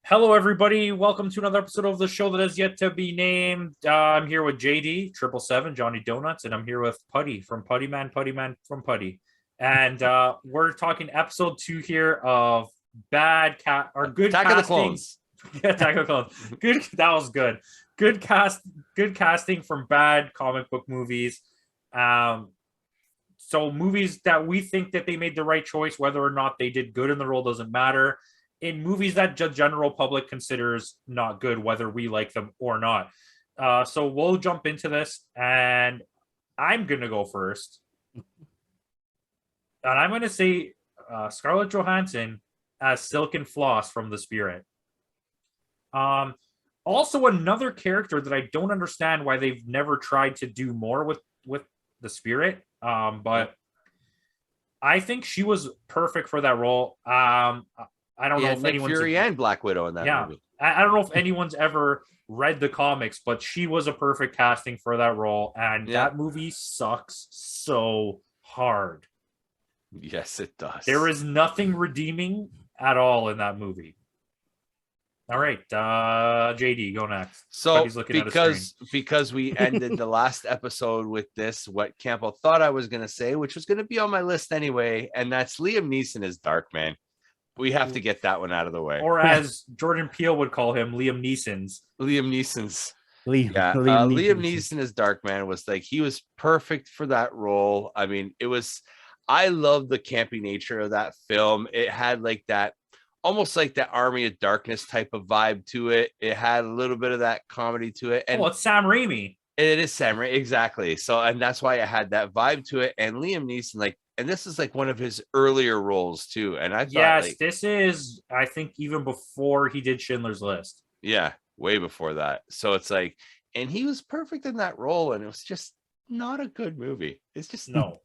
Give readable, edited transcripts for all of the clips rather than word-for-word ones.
Hello, everybody. Welcome to another episode of the show that has yet to be named. I'm here with JD, 777, Johnny Donuts, and I'm here with Putty from Puttyman from Putty. And we're talking episode 2 here of bad cat or good Attack casting. of the Clones. Yeah, Attack of the Clones. Good. That was good. Good casting from bad comic book movies. So movies that we think that they made the right choice, whether or not they did good in the role doesn't matter. In movies that the general public considers not good, whether we like them or not. So we'll jump into this, and I'm going to go first. And I'm going to say Scarlett Johansson as Silk and Floss from The Spirit. Also, another character that I don't understand why they've never tried to do more with The Spirit, but I think she was perfect for that role. I don't know if anyone's Fury and Black Widow in that movie. I don't know if anyone's ever read the comics, but she was a perfect casting for that role, and that movie sucks so hard. Yes, it does. There is nothing redeeming at all in that movie. All right, JD, go next. So because we ended the last episode with this, what Campo thought I was going to say, which was going to be on my list anyway, and that's Liam Neeson as Darkman. We have to get that one out of the way. Or as Jordan Peele would call him, Liam Neeson's. Liam Neeson as Darkman was like, he was perfect for that role. I mean, I love the campy nature of that film. It had like that, almost like that Army of Darkness type of vibe to it. It had a little bit of that comedy to it. And it's Sam Raimi. It is Sam Raimi, exactly. So, and that's why it had that vibe to it. And Liam Neeson, and this is like one of his earlier roles too. And I thought, this is, I think, even before he did Schindler's List. Yeah, way before that. So it's like, and he was perfect in that role, and it was just not a good movie. It's just no.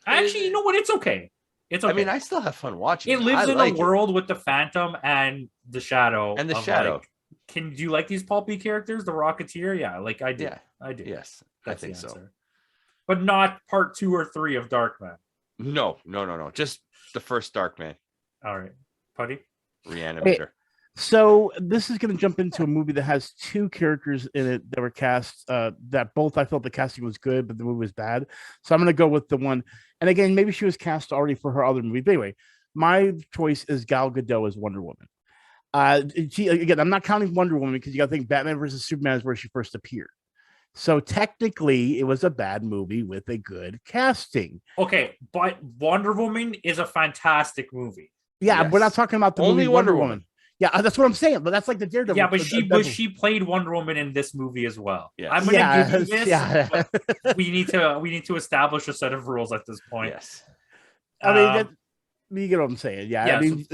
Actually, you know what? It's okay. It's okay. I mean, I still have fun watching. It lives in a world with the Phantom and the Shadow. And the Shadow. Do you like these pulpy characters? The Rocketeer? Yeah, I do. Yeah, I do. Yes, that's I think so. But not part 2 or 3 of Darkman. No. Just the first Darkman. All right. Putty? Reanimator. Hey, so this is going to jump into a movie that has 2 characters in it that were cast that both I felt the casting was good, but the movie was bad. So I'm going to go with the one. And again, maybe she was cast already for her other movie. But anyway, my choice is Gal Gadot as Wonder Woman. Again, I'm not counting Wonder Woman because you got to think Batman versus Superman is where she first appeared. So technically, it was a bad movie with a good casting. Okay, but Wonder Woman is a fantastic movie. Yeah, yes. We're not talking about the only movie Wonder Woman. Yeah, that's what I'm saying. But that's like the Daredevil. Yeah, but she played Wonder Woman in this movie as well. Yes. I'm gonna give you this. But we need to establish a set of rules at this point. Yes. I mean, you get what I'm saying. Yeah. I mean,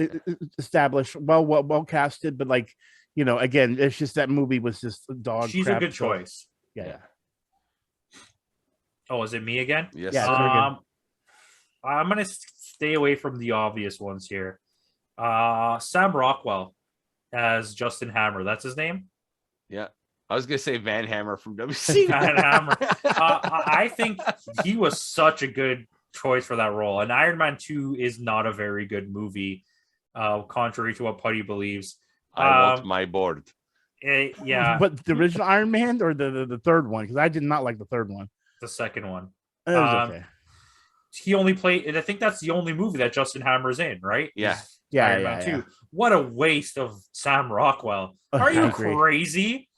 established, well casted, but again, it's just that movie was just a dog. She's a good choice. Yeah. Oh, is it me again? Yes. Yeah, I'm gonna stay away from the obvious ones here. Sam Rockwell as Justin Hammer. That's his name. Yeah, I was gonna say Van Hammer from WC. Van Hammer. I think he was such a good choice for that role. And Iron Man 2 is not a very good movie, contrary to what Putty believes. I want my board. Yeah. But the original Iron Man or the third one? Because I did not like the third one. The second one. It was okay. He only played, and I think that's the only movie that Justin Hammer's in, right? Yeah. Iron Man 2. What a waste of Sam Rockwell. Are you crazy?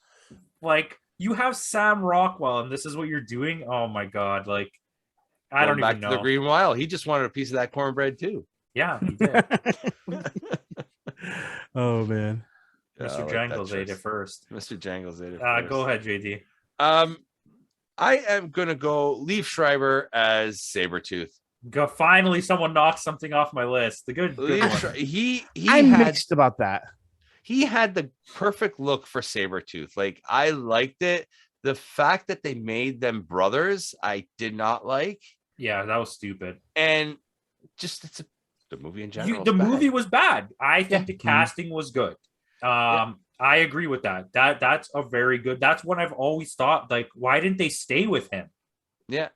You have Sam Rockwell, and this is what you're doing? Oh my God. I don't even know. Back to the Green Mile. He just wanted a piece of that cornbread too. Yeah, he did. Oh man. Mr. Jangles ate it first. Mr. Jangles ate it first. Go ahead, JD. I am gonna go Liev Schreiber as Sabretooth. Finally, someone knocked something off my list. The good one. I'm mixed about that. He had the perfect look for Sabretooth. I liked it. The fact that they made them brothers, I did not like. Yeah, that was stupid. And just the movie in general. The movie was bad. I think the casting was good. I agree with that. That's a very good. That's what I've always thought. Why didn't they stay with him? Yeah,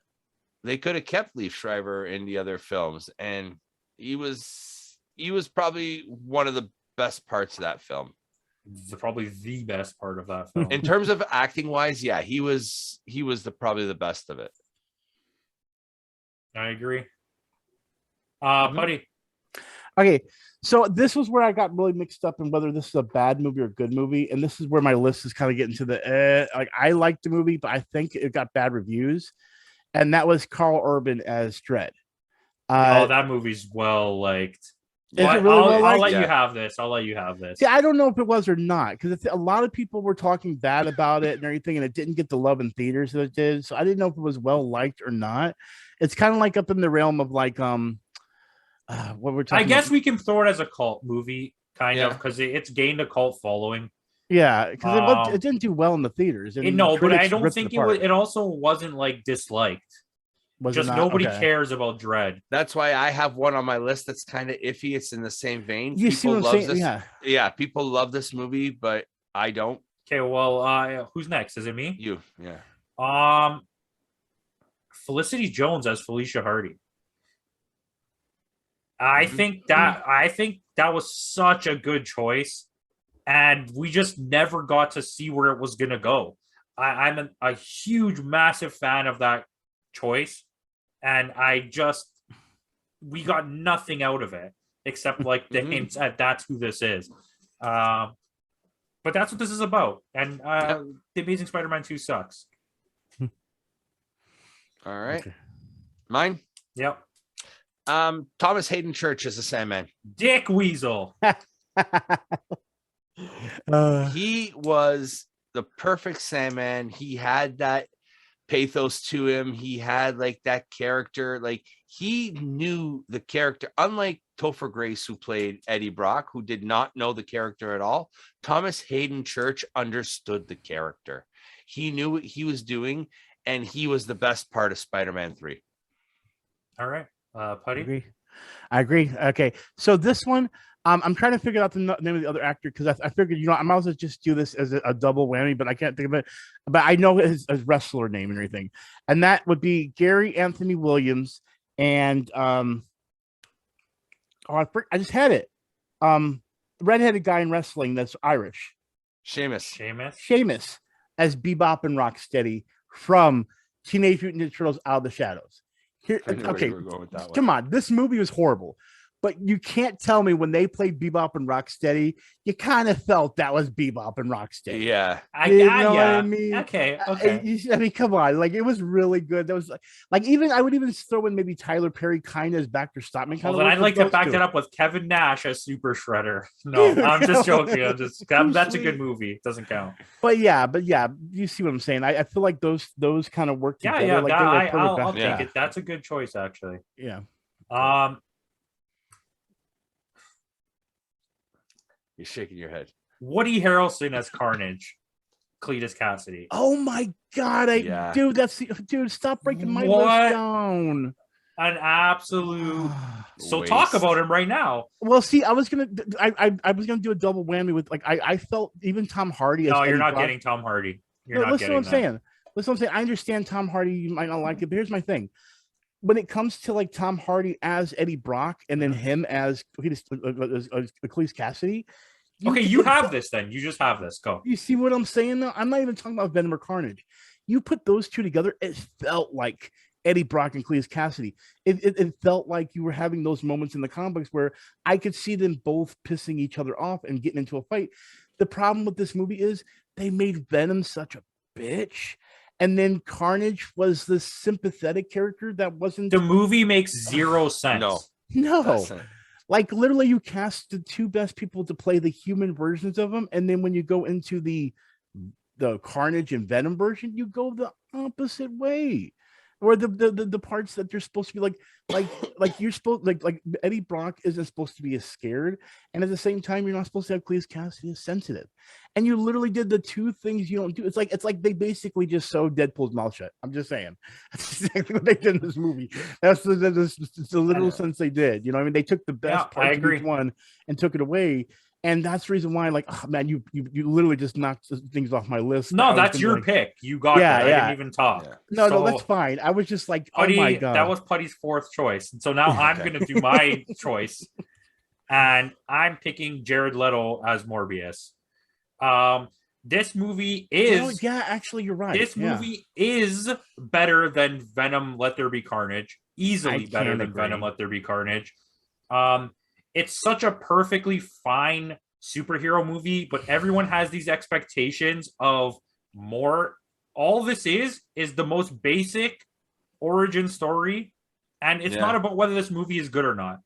they could have kept Liev Schreiber in the other films, and he was probably one of the best parts of that film. Probably the best part of that film. In terms of acting wise, yeah, he was probably the best of it. I agree. Mm-hmm. Buddy. Okay, so this was where I got really mixed up in whether this is a bad movie or a good movie, and this is where my list is kind of getting to the like I liked the movie, but I think it got bad reviews, and that was Carl Urban as Dredd. That movie's well liked. Is it really well liked? I'll let you have this. I'll let you have this. See, I don't know if it was or not because a lot of people were talking bad about it and everything, and it didn't get the love in theaters that it did. So I didn't know if it was well liked or not. It's kind of like up in the realm of like what we're talking. I guess we can throw it as a cult movie, kind of, because it's gained a cult following. Yeah, because it didn't do well in the theaters. No, but I don't think it was. It also wasn't like disliked. Just nobody cares about Dredd. That's why I have one on my list that's kind of iffy. It's in the same vein. You see what I'm saying? Yeah, people love this movie, but I don't. Okay, well, who's next? Is it me? You, yeah. Felicity Jones as Felicia Hardy. I think that was such a good choice, and we just never got to see where it was gonna go. I'm a huge, massive fan of that choice, and we got nothing out of it except like the hints at that's who this is. But that's what this is about, and The Amazing Spider-Man 2 sucks. All right, okay. Mine. Yep. Thomas Hayden Church as the Sandman. Dick Weasel. He was the perfect Sandman. He had that pathos to him. He had like that character. Like he knew the character. Unlike Topher Grace, who played Eddie Brock, who did not know the character at all, Thomas Hayden Church understood the character. He knew what he was doing, and he was the best part of Spider-Man 3. All right. Putty? I agree. Okay, so this one, I'm trying to figure out the name of the other actor because I figured, I might as well just do this as a double whammy, but I can't think of it. But I know his wrestler name and everything, and that would be Gary Anthony Williams. And I just had it. The redheaded guy in wrestling that's Irish. Sheamus as Bebop and Rocksteady from Teenage Mutant Ninja Turtles Out of the Shadows. Okay, come on. This movie was horrible, but you can't tell me when they played Bebop and Rocksteady, you kind of felt that was Bebop and Rocksteady. Yeah, what I mean? Okay. I mean, come on, like it was really good. That was like even I would even throw in maybe Tyler Perry kind of as Baxter Stockman. Well, then I'd like to back that up with Kevin Nash as Super Shredder. No, I'm just joking. That's a good movie. It doesn't count. But yeah, you see what I'm saying. I feel like those kind of work together. Yeah, like I'll take it. That's a good choice, actually. Yeah. You're shaking your head. Woody Harrelson as Carnage, Cletus Cassidy. Oh my god, dude, stop breaking my list down. An absolute so talk about him right now. Well, see, I was gonna do a double whammy with I felt even Tom Hardy. No, you're not getting Tom Hardy. Listen what I'm saying. I understand Tom Hardy, you might not like it, but here's my thing. When it comes to like Tom Hardy as Eddie Brock and then him as Cletus Cassidy. You have this then. You just have this. Go. You see what I'm saying though? I'm not even talking about Venom or Carnage. You put those two together, it felt like Eddie Brock and Cletus Cassidy. It felt like you were having those moments in the comics where I could see them both pissing each other off and getting into a fight. The problem with this movie is they made Venom such a bitch. And then Carnage was this sympathetic character that wasn't. The movie makes zero sense. No. Like literally, you cast the two best people to play the human versions of them, and then when you go into the Carnage and Venom version, you go the opposite way. Or the parts that they're supposed to be like you're supposed like Eddie Brock isn't supposed to be as scared, and at the same time you're not supposed to have Cletus Cassidy as sensitive, and you literally did the two things you don't do. It's like they basically just sewed Deadpool's mouth shut. I'm just saying that's exactly what they did in this movie. That's the literal sense they did. You know what I mean? They took the best part of each one and took it away. And that's the reason why, like, oh, man, you literally just knocked things off my list. No, that's your pick. You got that. I didn't even talk. Yeah. No, that's fine. I was just like, Putty, oh my god, that was Putty's fourth choice. And so now I'm going to do my choice. and I'm picking Jared Leto as Morbius. This movie is actually you're right. This movie is better than Venom Let There Be Carnage. Easily better than Venom Let There Be Carnage. It's such a perfectly fine superhero movie, but everyone has these expectations of more. All this is the most basic origin story, and it's not about whether this movie is good or not.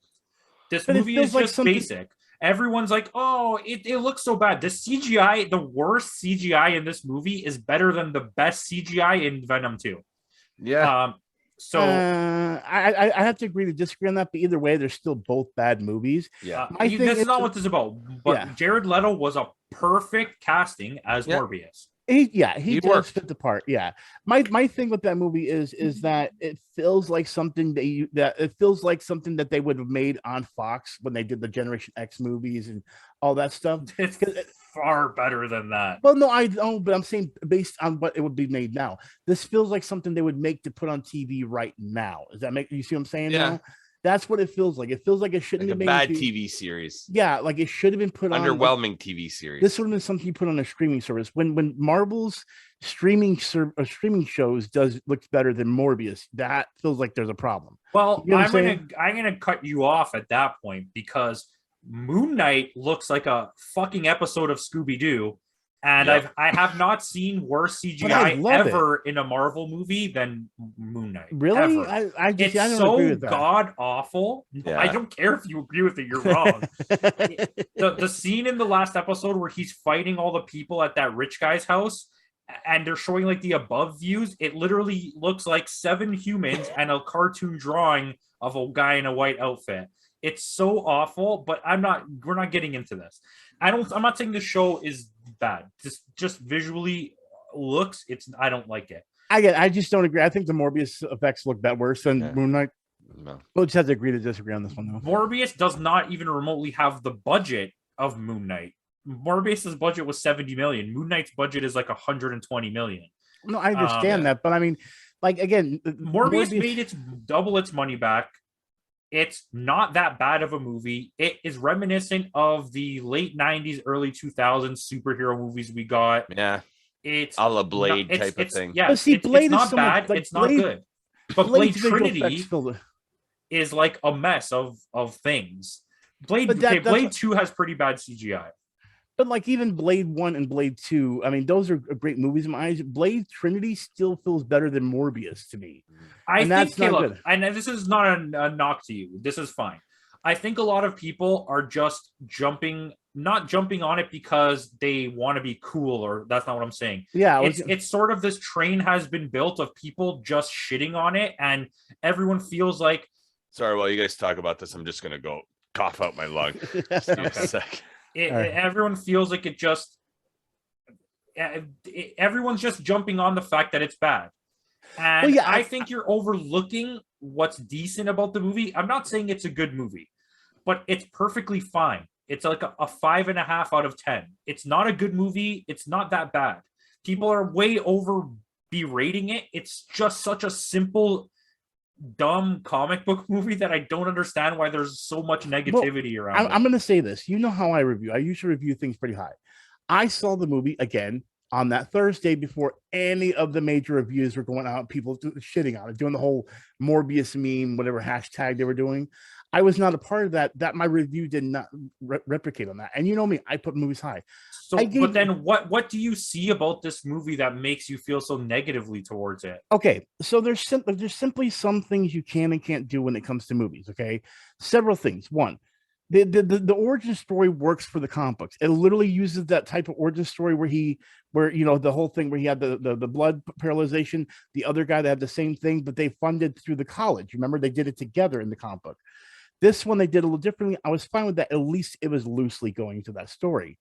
This movie is just basic. Everyone's like, oh, it looks so bad. The CGI, the worst CGI in this movie is better than the best CGI in Venom 2. Yeah. So I have to agree to disagree on that, but either way, they're still both bad movies. Yeah. That's not what this is about. But Jared Leto was a perfect casting as Morbius. He does fit the part. Yeah. My thing with that movie is that it feels like something that they would have made on Fox when they did the Generation X movies and all that stuff. It's far better than that. Well, no, I don't, but I'm saying based on what it would be made now. This feels like something they would make to put on TV right now. Does that make you see what I'm saying? Yeah. Now? That's what it feels like. It feels like it shouldn't have been bad TV series. Yeah, like it should have been put underwhelming TV series. This would have been something you put on a streaming service. When Marvel's streaming shows looks better than Morbius, that feels like there's a problem. Well, I'm gonna cut you off at that point because Moon Knight looks like a fucking episode of Scooby-Doo. And I have not seen worse CGI ever in a Marvel movie than Moon Knight. Really? Ever. I don't agree with that. God awful. Yeah. I don't care if you agree with it. You're wrong. the scene in the last episode where he's fighting all the people at that rich guy's house, and they're showing like the above views. It literally looks like 7 humans and a cartoon drawing of a guy in a white outfit. It's so awful. But we're not getting into this. I'm not saying the show is bad. Just visually looks. I don't like it. I just don't agree. I think the Morbius effects look worse than Moon Knight. No. We'll just have to agree to disagree on this one though. Morbius does not even remotely have the budget of Moon Knight. Morbius's budget was 70 million. Moon Knight's budget is like 120 million. No, I understand that, but I mean, like again, Morbius made double its money back. It's not that bad of a movie. It is reminiscent of the late 90s, early 2000s superhero movies we got. Yeah. It's a la Blade type of thing. Yeah, Blade it's not bad. It's not good. But Blade Trinity is like a mess of things. Blade 2 has pretty bad CGI. But like even Blade 1 and Blade 2, I mean, those are great movies in my eyes. Blade Trinity still feels better than Morbius to me. I think, look, and this is not a knock to you. This is fine. I think a lot of people are just not jumping on it because they want to be cool, or that's not what I'm saying. Yeah. It's sort of this train has been built of people just shitting on it, and everyone feels like. Sorry, while you guys talk about this, I'm just going to go cough out my lung. Just give me a sec. Everyone feels like everyone's just jumping on the fact that it's bad. And I think you're overlooking what's decent about the movie. I'm not saying it's a good movie, but it's perfectly fine. It's like a 5.5 out of 10. It's not a good movie. It's not that bad. People are way over berating it. It's just such a simple, dumb comic book movie that I don't understand why there's so much negativity around. I'm going to say this. You know how I review. I usually review things pretty high. I saw the movie again on that Thursday before any of the major reviews were going out. People shitting on it, doing the whole Morbius meme, whatever hashtag they were doing. I was not a part of that. That my review did not replicate on that. And you know me, I put movies high. So, but then what do you see about this movie that makes you feel so negatively towards it? Okay, so there's simply some things you can and can't do when it comes to movies. Okay, several things. One, the origin story works for the comic books. It literally uses that type of origin story where you know the whole thing where he had the blood paralyzation, the other guy that had the same thing, but they funded through the college. Remember, they did it together in the comic book. This one they did a little differently. I was fine with that. At least it was loosely going to that story.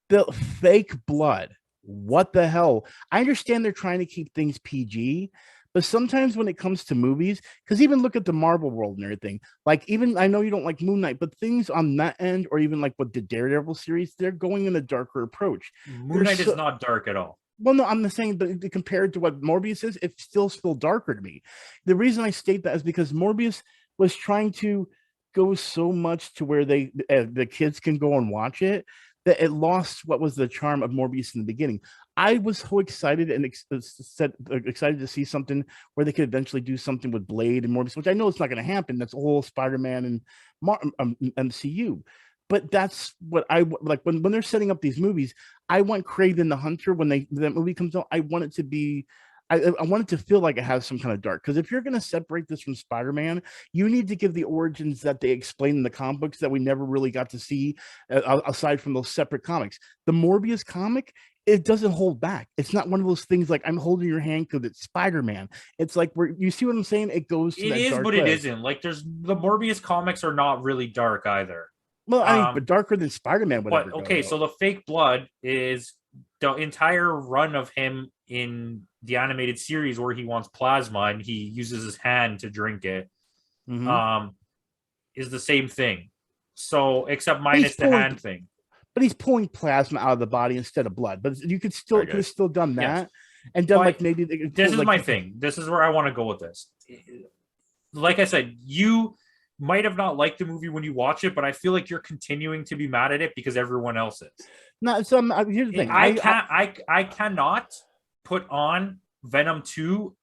The fake blood. What the hell? I understand they're trying to keep things PG, but sometimes when it comes to movies, because even look at the Marvel world and everything, like even I know you don't like Moon Knight, but things on that end, or even like with the Daredevil series, they're going in a darker approach. Moon Knight is not dark at all. Well, no, I'm saying, but compared to what Morbius is, it still feels darker to me. The reason I state that is because Morbius was trying to goes so much to where the kids can go and watch it that it lost what was the charm of Morbius in the beginning. I was so excited and excited to see something where they could eventually do something with Blade and Morbius, which I know it's not going to happen. That's a whole Spider-Man and MCU. But that's what I like when they're setting up these movies. I want Kraven the Hunter when that movie comes out. I want it to be. I want it to feel like it has some kind of dark, because if you're going to separate this from Spider-Man, you need to give the origins that they explain in the comic books that we never really got to see aside from those separate comics. The Morbius comic, it doesn't hold back. It's not one of those things like I'm holding your hand because it's Spider-Man. It's like you see what I'm saying? It goes to it that is, dark but way. it isn't. Like the Morbius comics are not really dark either. Well, I mean, but darker than Spider-Man. But okay, so the fake blood is the entire run of him in the animated series where he wants plasma and he uses his hand to drink it. Is the same thing. So except minus the hand thing. But he's pulling plasma out of the body instead of blood. But you could have still done that and done but maybe. This is my thing. This is where I want to go with this. Like I said, you might have not liked the movie when you watch it, but I feel like you're continuing to be mad at it because everyone else is. No, so here's the thing. I cannot put on Venom 2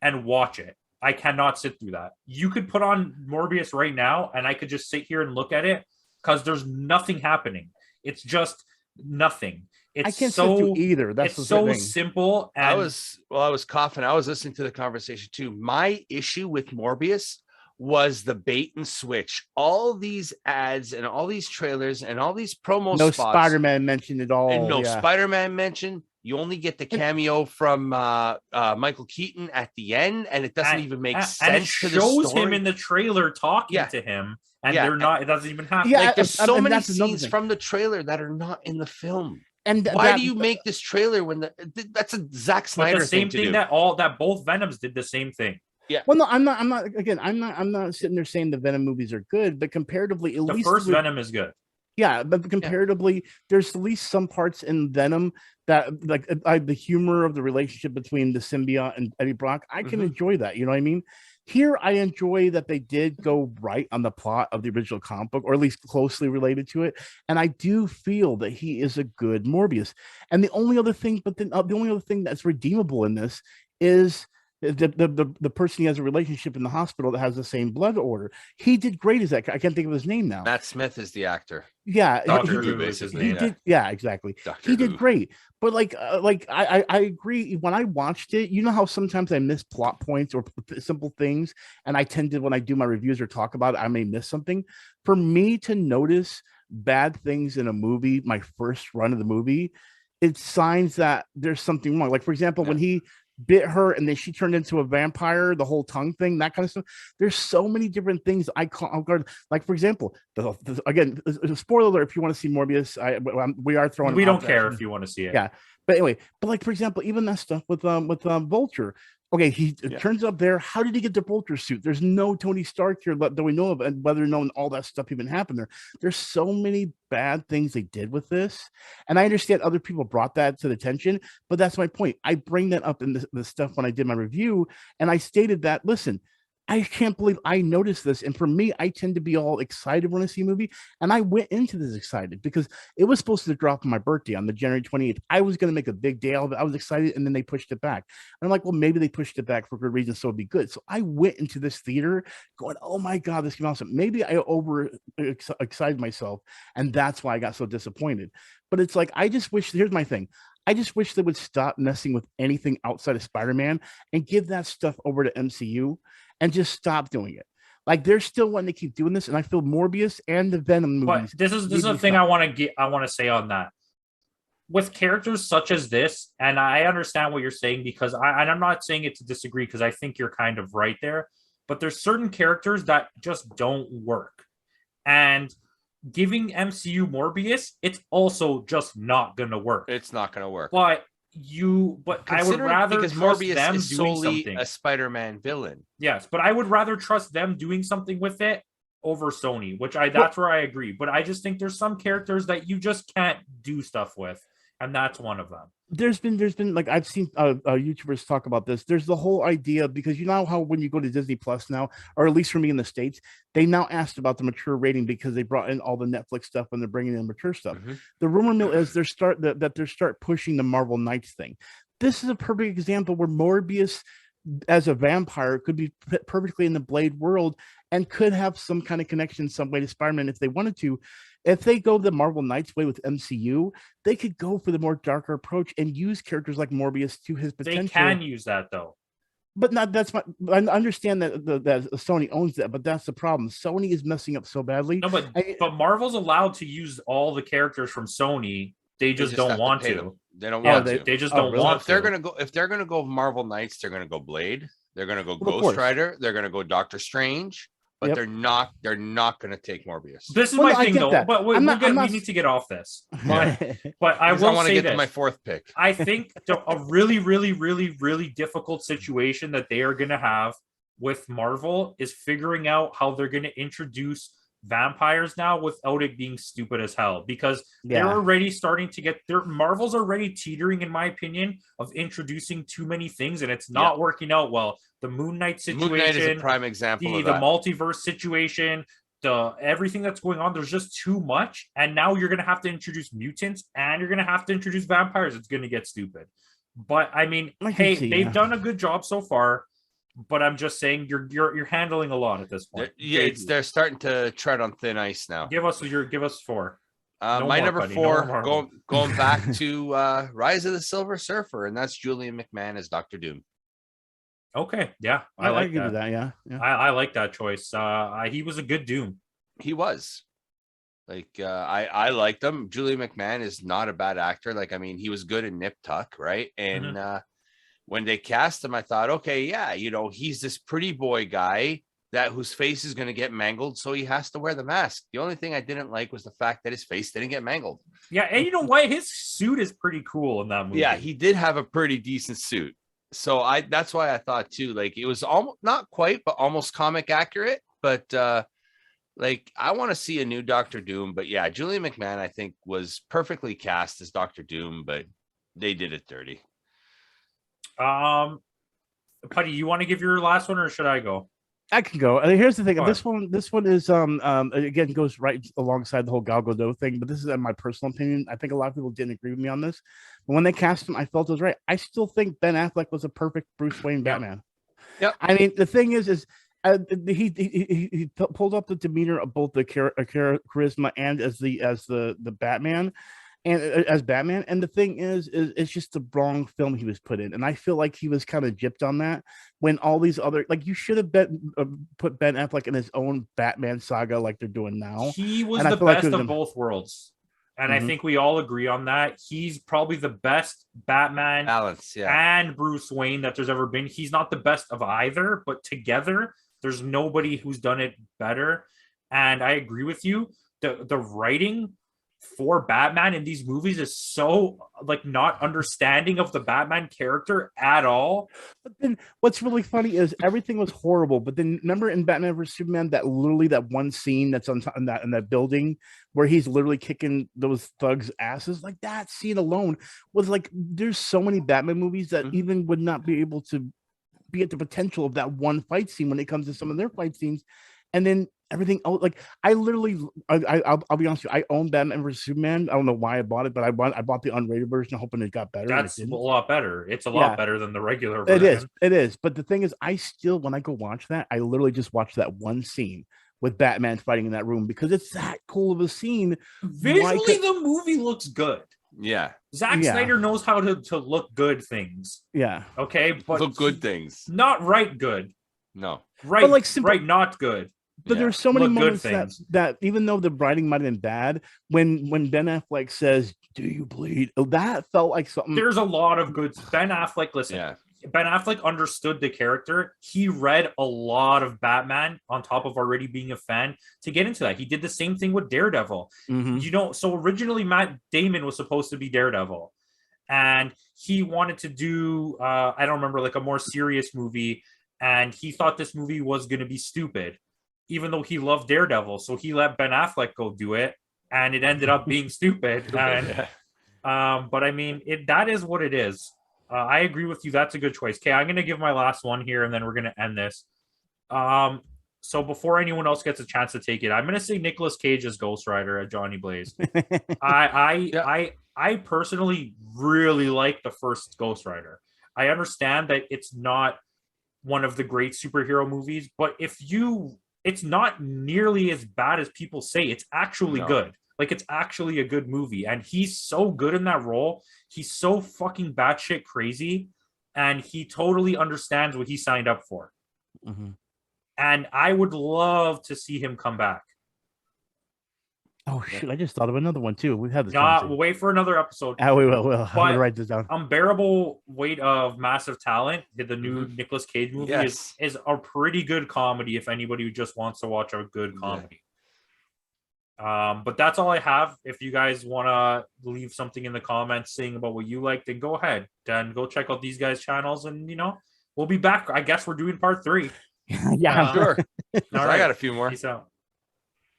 and watch it. I cannot sit through that. You could put on Morbius right now and I could just sit here and look at it because there's nothing happening. It's just nothing. I can't sit through either. That's so simple. And I was coughing. I was listening to the conversation too. My issue with Morbius was the bait and switch. All these ads and all these trailers and all these promo spots. No Spider-Man mentioned at all. And no Spider-Man mentioned. You only get the cameo from Michael Keaton at the end, and it doesn't even make sense. And it shows him in the trailer talking to him, and they're not. It doesn't even happen. Like there's so many scenes from the trailer that are not in the film. And why do you make this trailer when that's a Zack Snyder the same thing that both Venoms did the same thing. Yeah. Well, no, I'm not sitting there saying the Venom movies are good, but comparatively, at least the first Venom is good. Yeah, but comparatively, there's at least some parts in Venom that, like, the humor of the relationship between the symbiote and Eddie Brock, I can enjoy that. You know what I mean? Here, I enjoy that they did go right on the plot of the original comic book, or at least closely related to it. And I do feel that he is a good Morbius. And the only other thing, the only other thing that's redeemable in this is the person he has a relationship in the hospital that has the same blood order. He did great as that. I can't think of his name now. Matt Smith is the actor. Yeah, Dr. Who is his name. Yeah, exactly. He did great. But I agree. When I watched it, you know how sometimes I miss plot points or simple things, and I tend to, when I do my reviews or talk about it, I may miss something. For me to notice bad things in a movie, my first run of the movie, it's signs that there's something wrong. Like, for example, when he bit her and then she turned into a vampire, the whole tongue thing, that kind of stuff. There's so many different things I call, like, for example, again, spoiler alert, if you want to see Morbius, we are throwing. We don't care if you want to see it. Yeah, but anyway, but like, for example, even that stuff with Vulture. Okay, he turns up there. How did he get the Vulture suit? There's no Tony Stark here that we know of, and whether or not all that stuff even happened there. There's so many bad things they did with this, and I understand other people brought that to the attention, but that's my point. I bring that up in the stuff when I did my review, and I stated that, listen, I can't believe I noticed this. And for me, I tend to be all excited when I see a movie. And I went into this excited because it was supposed to drop on my birthday on the January 28th. I was going to make a big day out of it. I was excited. And then they pushed it back. And I'm like, well, maybe they pushed it back for good reason. So it'd be good. So I went into this theater going, oh my God, this came awesome. Maybe I excited myself. And that's why I got so disappointed. But it's like, I just wish, here's my thing. I just wish they would stop messing with anything outside of Spider-Man and give that stuff over to MCU and just stop doing it. Like, they're still wanting to keep doing this, and I feel Morbius and the Venom movies. But this is the thing I want to say on that. With characters such as this, and I understand what you're saying, because I'm not saying it to disagree, because I think you're kind of right there. But there's certain characters that just don't work, and giving MCU Morbius, it's also just not gonna work. It's not gonna work. But I would rather, because trust Morbius them is doing solely something. a Spider-Man villain. Yes, but I would rather trust them doing something with it over Sony, that's where I agree. But I just think there's some characters that you just can't do stuff with. and that's one of them. There's been like I've seen YouTubers talk about this. There's the whole idea because you know how when you go to Disney Plus now, or at least for me in the States, they now asked about the mature rating because they brought in all the Netflix stuff and they're bringing in mature stuff. The rumor mill is they're start pushing the Marvel Knights thing. This is a perfect example where Morbius as a vampire could be perfectly in the Blade world and could have some kind of connection some way to Spider-Man if they wanted to. If they go the Marvel Knights way with MCU, they could go for the more darker approach and use characters like Morbius to his potential. They can use that though. But not that's my I understand that that Sony owns that, but that's the problem. Sony is messing up so badly. No, but Marvel's allowed to use all the characters from Sony. They just don't want to. They don't want to. They just don't want to. If they're gonna go Marvel Knights, they're gonna go Blade. They're gonna go Ghost Rider. They're gonna go Doctor Strange. But they're not gonna take Morbius. This is my thing though. That. But we need to get off this. But I will want to say get to my fourth pick. I think a really, really, really, really difficult situation that they are gonna have with Marvel is figuring out how they're gonna introduce vampires now without it being stupid as hell, because they're already starting to get their Marvel's already teetering, in my opinion, of introducing too many things, and it's not working out well. The Moon Knight situation, Moon Knight is a prime example of the multiverse situation, the everything that's going on. There's just too much, and now you're gonna have to introduce mutants and you're gonna have to introduce vampires. It's gonna get stupid. But I mean, they've done a good job so far. But I'm just saying you're handling a lot at this point. They're starting to tread on thin ice now. Give us four. My number four, going back to Rise of the Silver Surfer, and that's Julian McMahon as Dr. Doom. Okay, yeah, I like that. Yeah. I like that choice. He was a good Doom. He was. Like I liked him. Julian McMahon is not a bad actor. Like, I mean, he was good in Nip Tuck, right? And when they cast him, I thought, okay, yeah, he's this pretty boy guy whose face is going to get mangled, so he has to wear the mask. The only thing I didn't like was the fact that his face didn't get mangled. Yeah, and you know what? His suit is pretty cool in that movie. Yeah, he did have a pretty decent suit. So that's why I thought too, like it was almost not quite, but almost comic accurate. But like I want to see a new Doctor Doom. But yeah, Julian McMahon, I think, was perfectly cast as Doctor Doom, but they did it dirty. Putty, you want to give your last one or should I go? I can go. Here's the thing. This one is again goes right alongside the whole Gal Gadot thing, but this is my personal opinion. I think a lot of people didn't agree with me on this. But when they cast him, I felt it was right. I still think Ben Affleck was a perfect Bruce Wayne Batman. Yep. I mean, the thing is he pulled up the demeanor of both the charisma and as the Batman. And as Batman, and the thing is it's just the wrong film he was put in, and I feel like he was kind of gypped on that. When all these other, like, you should have put Ben Affleck in his own Batman saga, like they're doing now. He was the best of both worlds, and I think we all agree on that. He's probably the best Batman balance, and Bruce Wayne that there's ever been. He's not the best of either, but together, there's nobody who's done it better. And I agree with you. The writing for Batman in these movies is so like not understanding of the Batman character at all. But then what's really funny is everything was horrible. But then remember in Batman vs Superman that one scene that's on top in that building where he's literally kicking those thugs' asses. Like that scene alone was like, there's so many Batman movies that even would not be able to be at the potential of that one fight scene when it comes to some of their fight scenes. And then everything else, like I'll be honest with you, I own Batman vs Superman. I don't know why I bought it, but I bought the unrated version, hoping it got better. That's a lot better. It's a lot better than the regular version. It is. But the thing is, I still, when I go watch that, I literally just watch that one scene with Batman fighting in that room because it's that cool of a scene. Visually, the movie looks good. Yeah. Zack Snyder knows how to look good things. Yeah. Okay, but look good things. Not right good. No. Right, but like right, not good. But there's so many moments that even though the writing might have been bad, when Ben Affleck says, "Do you bleed?" that felt like something. There's a lot of good. Ben Affleck, listen. Ben Affleck understood the character. He read a lot of Batman on top of already being a fan to get into that. He did the same thing with Daredevil. So originally Matt Damon was supposed to be Daredevil, and he wanted to do I don't remember, like a more serious movie, and he thought this movie was going to be stupid, even though he loved Daredevil. So he let Ben Affleck go do it, and it ended up being stupid. And But I mean, that is what it is. I agree with you. That's a good choice. Okay, I'm gonna give my last one here, and then we're gonna end this. So before anyone else gets a chance to take it, I'm gonna say Nicolas Cage as Ghost Rider at Johnny Blaze. I personally really like the first Ghost Rider. I understand that it's not one of the great superhero movies, but it's not nearly as bad as people say. It's actually good. Like, it's actually a good movie, and he's so good in that role. He's so fucking batshit crazy, and he totally understands what he signed up for. Mm-hmm. And I would love to see him come back. Oh shit! I just thought of another one too. We've had this. We'll wait for another episode. We will. I'm gonna write this down. Unbearable Weight of Massive Talent, the new Nicolas Cage movie, is a pretty good comedy if anybody just wants to watch a good comedy. But that's all I have. If you guys want to leave something in the comments saying about what you like, then go ahead. Then go check out these guys' channels, and we'll be back. I guess we're doing part 3. Yeah, sure. All right. I got a few more. Peace out.